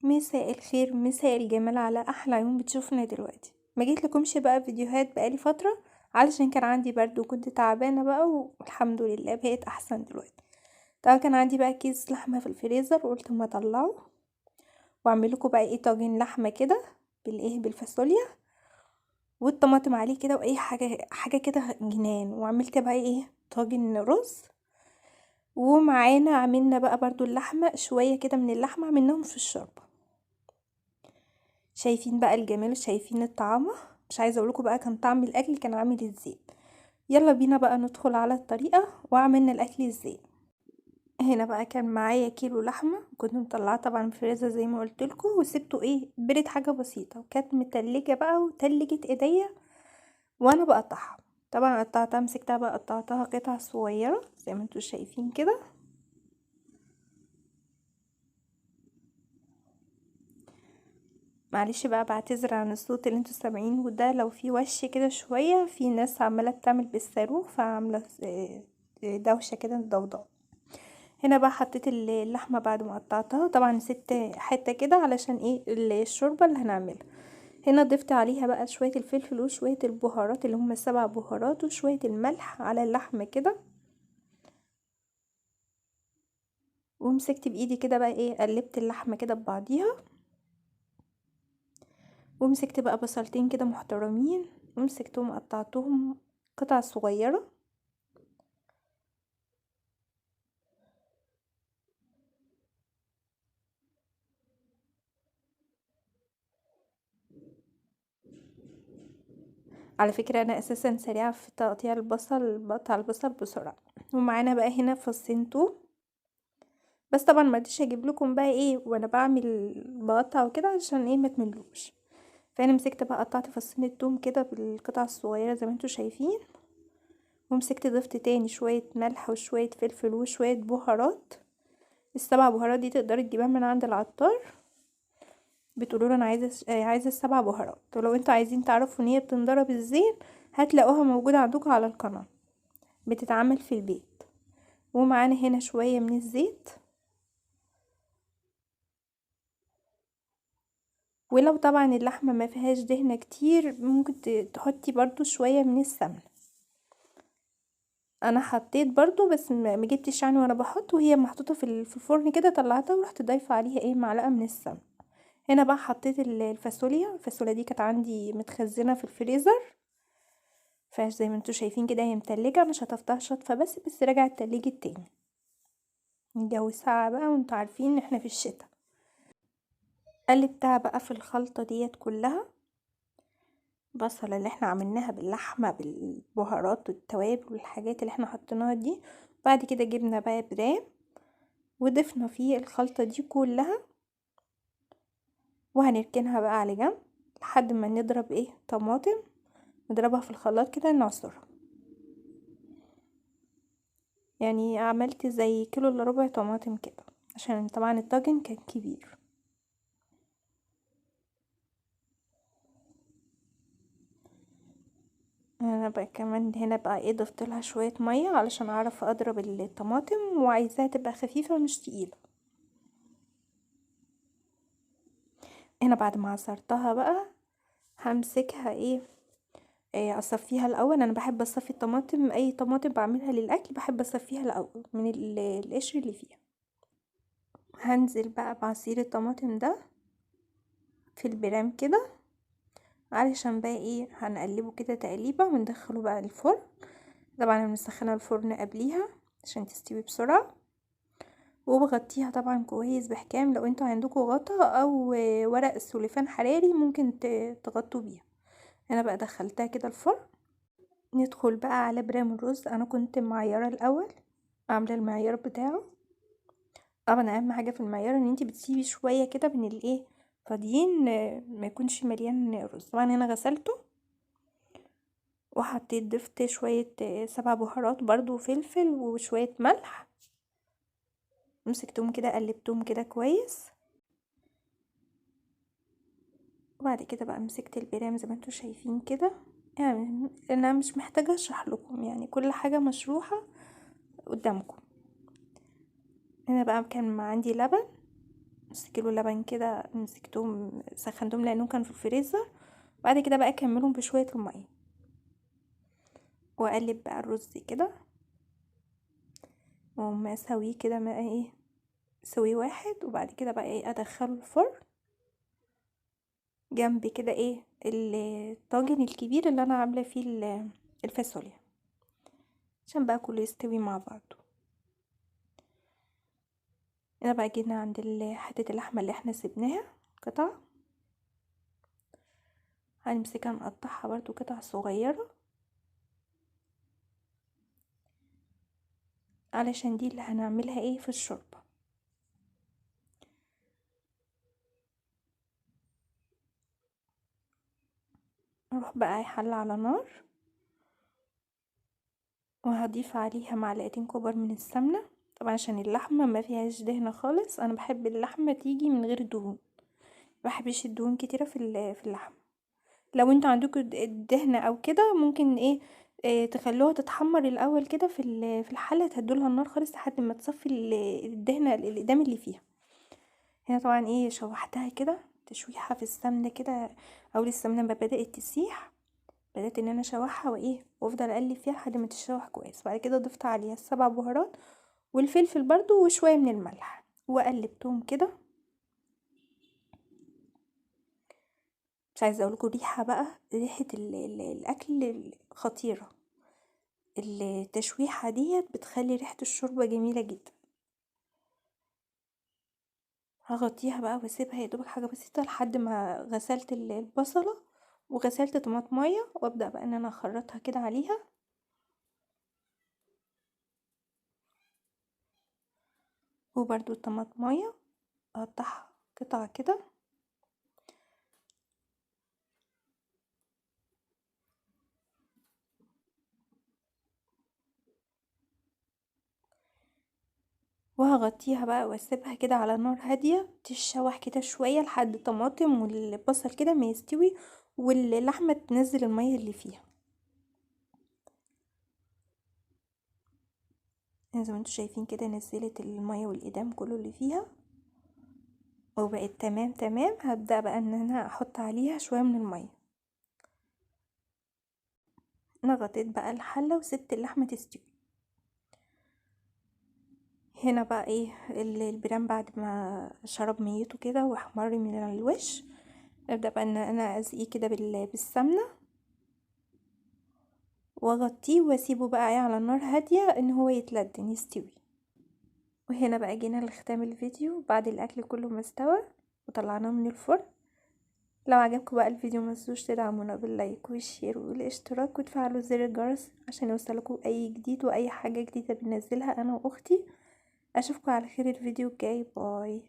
مساء الخير، مساء الجمال على احلى عيون بتشوفنا دلوقتي. ما جيت لكمش بقى فيديوهات بقالي فتره علشان كان عندي برد وكنت تعبانه بقى، والحمد لله بقيت احسن دلوقتي. طبعا كان عندي بقى كيس لحمه في الفريزر وقلت ما اطلعه واعمل لكم بقى ايه طاجن لحمه كده بالفاصوليا والطماطم عليه كده، واي حاجه كده جنان. وعملت بقى ايه طاجن رز، ومعانا عملنا بقى برضو اللحمه شويه كده من اللحمه عملناهم في الشوربه. شايفين بقى الجمال، شايفين الطعامة. مش عايزه اقولكم بقى كان طعم الاكل كان عامل ازاي. يلا بينا بقى ندخل على الطريقه وعملنا الاكل ازاي. هنا بقى كان معايا كيلو لحمه، كنت مطلعاه طبعا في الفريزر زي ما قلت لكم، وسبته ايه برد حاجه بسيطه، وكانت متلجه بقى وتلجت ايديا وانا بقطعها. طبعا قطعتها، مسكتها بقى قطعتها قطع صغيره زي ما انتوا شايفين كده. معلش بقى بعتذر عن الصوت اللي انتوا سامعينه ده، لو في وش كده شوية في ناس عمالة بتعمل بالصاروخ فعاملة دوشة كده ضوضاء. هنا بقى حطيت اللحمة بعد ما قطعتها، طبعا سبت حتة كده علشان ايه الشوربة اللي هنعملها. هنا ضفت عليها بقى شوية الفلفل وشوية البهارات اللي هم السبع بهارات وشوية الملح على اللحمة كده. ومسكت بايدي كده بقى ايه قلبت اللحمة كده ببعضيها. ومسكت بقى بصلتين كده محترمين ومسكتهم قطعتهم قطع صغيرة. على فكرة انا اساسا سريعة في تقطيع البصل، بقطع البصل بسرعة. ومعانا بقى هنا فصين توم، بس طبعا ما رضيتش اجيب لكم بقى ايه وانا بعمل بقطع وكده عشان ايه ما تملوش. فانا مسكت بقى قطعت فصين التوم كده بالقطع الصغيرة زي ما انتوا شايفين. ومسكت ضفت تاني شوية ملح وشوية فلفل وشوية بهارات. السبع بهارات دي تقدري تجيبها من عند العطار، بتقولوا له انا عايزه السبع بهارات. ولو انتوا عايزين تعرفوا ان هي بتنضرب ازاي هتلاقوها موجوده عندكم على القناه، بتتعمل في البيت. ومعانا هنا شويه من الزيت. ولو طبعا اللحمه ما فيهاش دهنه كتير ممكن تحطي برضو شويه من السمنه. انا حطيت برضو بس ما جبتش يعني وانا بحط، وهي محطوطه في الفرن كده طلعتها ورحت ضايفه عليها ايه معلقه من السمنه. هنا بقى حطيت الفاصوليا دي كانت عندي متخزنه في الفريزر. فزي ما انتوا شايفين كده هي متلجة، انا شطفتها شطفة بس رجعت تلجت تاني. الجو ساقع بقى وانتوا عارفين ان احنا في الشتاء. قلبتها بقى في الخلطة ديت كلها، البصلة اللي احنا عملناها باللحمة بالبهارات والتوابل والحاجات اللي احنا حطيناها دي. بعد كده جبنا بقى برام وضفنا فيه الخلطة دي كلها، وهنركنها بقى على جنب لحد ما نضرب ايه طماطم، نضربها في الخلاط كده نعصرها. يعني عملت زي كيلو الا ربع طماطم كده عشان طبعا الطاجن كان كبير. انا بقى كمان هنا بقى ايه ضفت لها شويه ميه علشان اعرف اضرب الطماطم، وعايزاها تبقى خفيفه مش تقيله. هنا بعد ما عصرتها بقى همسكها ايه اصفيها الاول. انا بحب اصفي الطماطم، اي طماطم بعملها للاكل بحب اصفيها الاول من القشر اللي فيها. هنزل بقى بعصير الطماطم ده في البرام كده علشان بقى ايه هنقلبه كده تقليبه وندخله بقى الفرن. طبعا انا مسخنه الفرن قبليها عشان تستوي بسرعه. وبغطيها طبعا كويس بحكام، لو انتوا عندكم غطا او ورق سوليفان حراري ممكن تغطوا بيها. انا بقى دخلتها كده الفرن. ندخل بقى على برام الرز. انا كنت معيره الاول، عامله المعيار بتاعه. طبعا اهم حاجه في المعيار ان انتي بتسيبي شويه كده من الايه فاضيين، ما يكونش مليان رز. طبعا هنا غسلته وحطيت ضفت شويه سبع بهارات برضو وفلفل وشويه ملح. مسكتهم كده قلبتهم كده كويس. وبعد كده بقى مسكت البرام زي ما انتوا شايفين كده. يعني انا مش محتاجة اشرح لكم، يعني كل حاجة مشروحة قدامكم. هنا بقى كان عندي لبن، نص كيلو لبن كده، مسكتهم سخنتهم لانهم كانوا في الفريزر. بعد كده بقى اكملهم بشويه الميه، واقلب بقى الرز كده، وما اسويه كده ما ايه، سوي واحد. وبعد كده بقى ايه، ادخله الفرن جنب كده ايه الطاجن الكبير اللي انا عامله فيه الفاصوليا، عشان بقى كله يستوي مع بعضه. هنا بقى جينا عند حته اللحمه اللي احنا سبناها قطع، هنمسكها نقطعها برضو قطع صغيره، علشان دي اللي هنعملها ايه في الشوربه. اروح بقى حله على نار، وهضيف عليها معلقتين كبار من السمنه، طبعا عشان اللحمه ما فيهاش دهنه خالص، انا بحب اللحمه تيجي من غير دهون، بحبش الدهون كتيره في اللحمه. لو انتوا عندكم الدهنه او كده ممكن ايه، تخلوها تتحمر الاول كده في الحله، تهدولها النار خالص لحد ما تصفي الدهنه القدام اللي فيها. هنا طبعا ايه، شوحتها كده تشويحه في السمنه كده، اول السمنه ما بدات تسيح، بدات ان انا اشوحها وايه، وافضل اقلب فيها لحد ما تتشوح كويس. بعد كده ضفت عليها السبع بهارات والفلفل برضو وشويه من الملح، وقلبتهم كده. مش عايزه اقولكوا ريحه بقى، ريحه الاكل خطيره، التشويحه ديت بتخلي ريحه الشوربه جميله جدا. هغطيها بقى واسيبها يا دوبك حاجه بسيطه لحد ما غسلت البصله وغسلت طماطميه، وابدا بقى ان انا اخرطها كده عليها. وبرده الطماطميه اقطعها قطع كده، وهغطيها بقى واسيبها كده على نار هاديه تشوح كده شويه لحد الطماطم والبصل كده ما يستوي، واللحمه تنزل الميه اللي فيها. زي ما انتوا شايفين كده نزلت الميه والإدام كله اللي فيها، وبقت تمام تمام. هبدأ بقى ان انا احط عليها شويه من الميه. انا غطيت بقى الحله وسبت اللحمه تستوي. هنا بقى ايه، البرام بعد ما شرب ميته كده واحمر من الوش، ابدا بقى ان انا اسقيه كده بالسمنه، واغطيه واسيبه بقى ايه على نار هاديه ان هو يتلدن يستوي. وهنا بقى جينا لختام الفيديو بعد الاكل كله ما استوى وطلعناه من الفرن. لو عجبكم بقى الفيديو متنسوش تدعمونا باللايك والشير والاشتراك وتفعلوا زر الجرس عشان يوصلكوا اي جديد واي حاجه جديده بننزلها انا واختي. اشوفكم على خير الفيديو الجاي، باي.